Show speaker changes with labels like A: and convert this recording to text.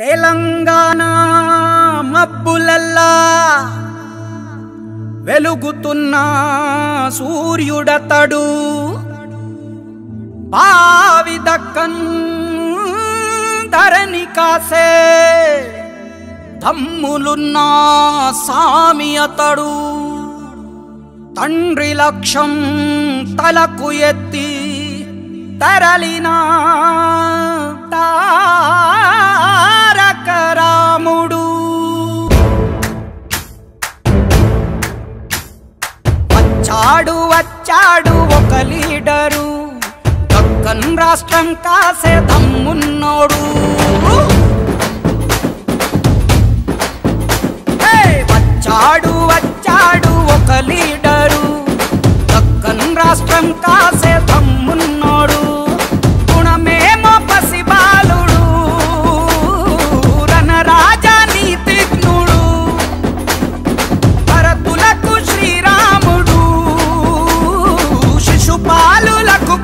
A: తెలంగాణ మబ్బులల్లా వెలుగుతున్న సూర్యుడతడు బావి దక్కన్ ధరణి కాసే దమ్ములున్న సామి అతడు తండ్రి లక్ష్యం తలకు ఎత్తి తరలిన తారక రాముడు వచ్చాడు ఒక లీడరు దక్కన్ రాష్ట్రం కాసే దమ్మున్నోడు వచ్చాడు ఒక లీడరు దక్కన్ రాష్ట్రం కాసే దమ్మున్నోడు గుణమేమో పసిబాలుడు రణరాజా నీతిజ్ఞుడు భరతులకు శ్రీరాముడు శిశుపాలులకు